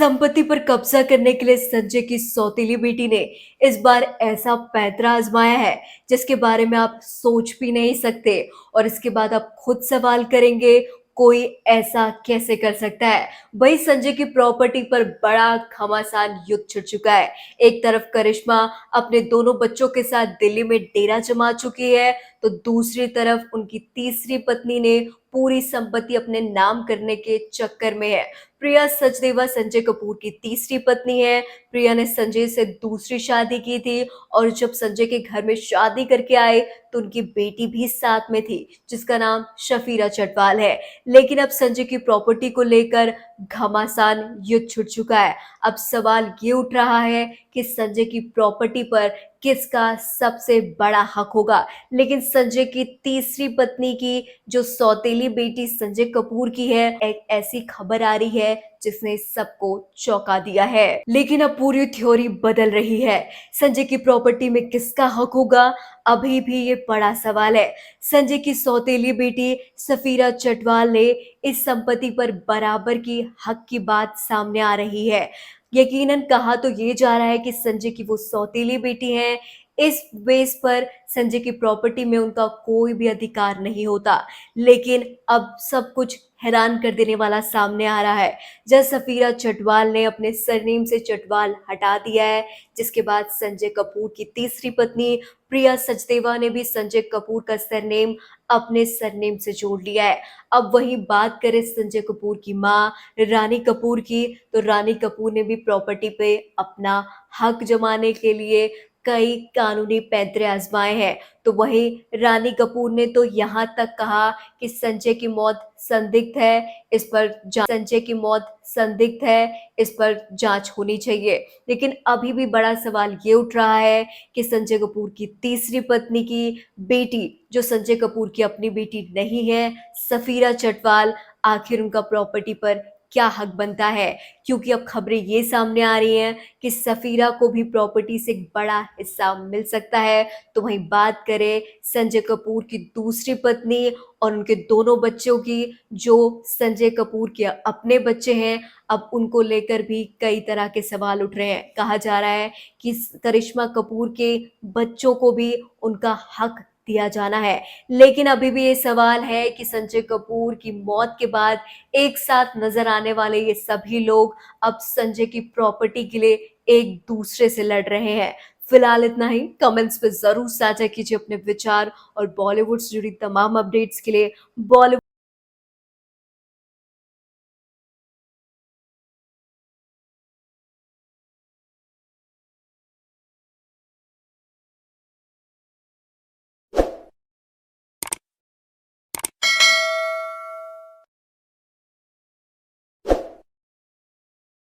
संपत्ति पर कब्जा करने के लिए संजय की सौतेली बेटी ने इस बार ऐसा पैंतरा आजमाया है जिसके बारे में आप सोच भी नहीं सकते। और इसके बाद आप खुद सवाल करेंगे, कोई ऐसा कैसे कर सकता है। वही संजय की प्रॉपर्टी पर बड़ा घमासान युद्ध छिड़ चुका है। एक तरफ करिश्मा अपने दोनों बच्चों के साथ दिल्ली में डेरा जमा चुकी है, तो दूसरी तरफ उनकी तीसरी पत्नी ने पूरी संपत्ति अपने नाम करने के चक्कर में है। प्रिया सचदेवा संजय कपूर की तीसरी पत्नी है। प्रिया ने संजय से दूसरी शादी की थी और जब संजय के घर में शादी करके आए तो उनकी बेटी भी साथ में थी, जिसका नाम शफीरा चटवाल है। लेकिन अब संजय की प्रॉपर्टी को लेकर घमासान युद्ध छिड़ चुका है। अब सवाल ये उठ रहा है कि संजय की प्रॉपर्टी पर किसका सबसे बड़ा हक होगा। लेकिन संजय की तीसरी पत्नी की जो सौतेली बेटी संजय कपूर की है, एक ऐसी खबर आ रही है जिसने सबको चौंका दिया है। लेकिन अब पूरी थ्योरी बदल रही है। संजय की प्रॉपर्टी में किसका हक होगा, अभी भी ये बड़ा सवाल है। संजय की सौतेली बेटी सफीरा चटवाल ने इस संपत्ति पर बराबर की हक की बात सामने आ रही है। यकीनन कहा तो ये जा रहा है कि संजय की वो सौतेली बेटी है, इस बेस पर संजय की प्रॉपर्टी में उनका कोई भी अधिकार नहीं होता। लेकिन अब सब कुछ हैरान कर देने वाला सामने आ रहा है। जब सफीरा चटवाल ने अपने सरनेम से चटवाल हटा दिया है, जिसके बाद संजय कपूर की तीसरी पत्नी प्रिया सचदेवा ने भी संजय कपूर का सरनेम अपने सरनेम से जोड़ लिया है। अब वही बात करें संजय कपूर की मां रानी कपूर की, तो रानी कपूर ने भी प्रॉपर्टी पे अपना हक जमाने के लिए कई कानूनी पैंतरे आजमाए हैं। तो वहीं रानी कपूर ने तो यहाँ तक कहा कि संजय की मौत संदिग्ध है, इस पर जांच होनी चाहिए। लेकिन अभी भी बड़ा सवाल ये उठ रहा है कि संजय कपूर की तीसरी पत्नी की बेटी, जो संजय कपूर की अपनी बेटी नहीं है, सफीरा चटवाल, आखिर उनका प्रॉपर्टी पर क्या हक बनता है। क्योंकि अब खबरें ये सामने आ रही हैं कि सफीरा को भी प्रॉपर्टी से एक बड़ा हिस्सा मिल सकता है। तो वहीं बात करें संजय कपूर की दूसरी पत्नी और उनके दोनों बच्चों की, जो संजय कपूर के अपने बच्चे हैं, अब उनको लेकर भी कई तरह के सवाल उठ रहे हैं। कहा जा रहा है कि करिश्मा कपूर के बच्चों को भी उनका हक दिया जाना है। लेकिन अभी भी ये सवाल है कि संजय कपूर की मौत के बाद एक साथ नजर आने वाले ये सभी लोग अब संजय की प्रॉपर्टी के लिए एक दूसरे से लड़ रहे हैं। फिलहाल इतना ही। कमेंट्स पे जरूर साझा कीजिए अपने विचार और बॉलीवुड से जुड़ी तमाम अपडेट्स के लिए बॉलीवुड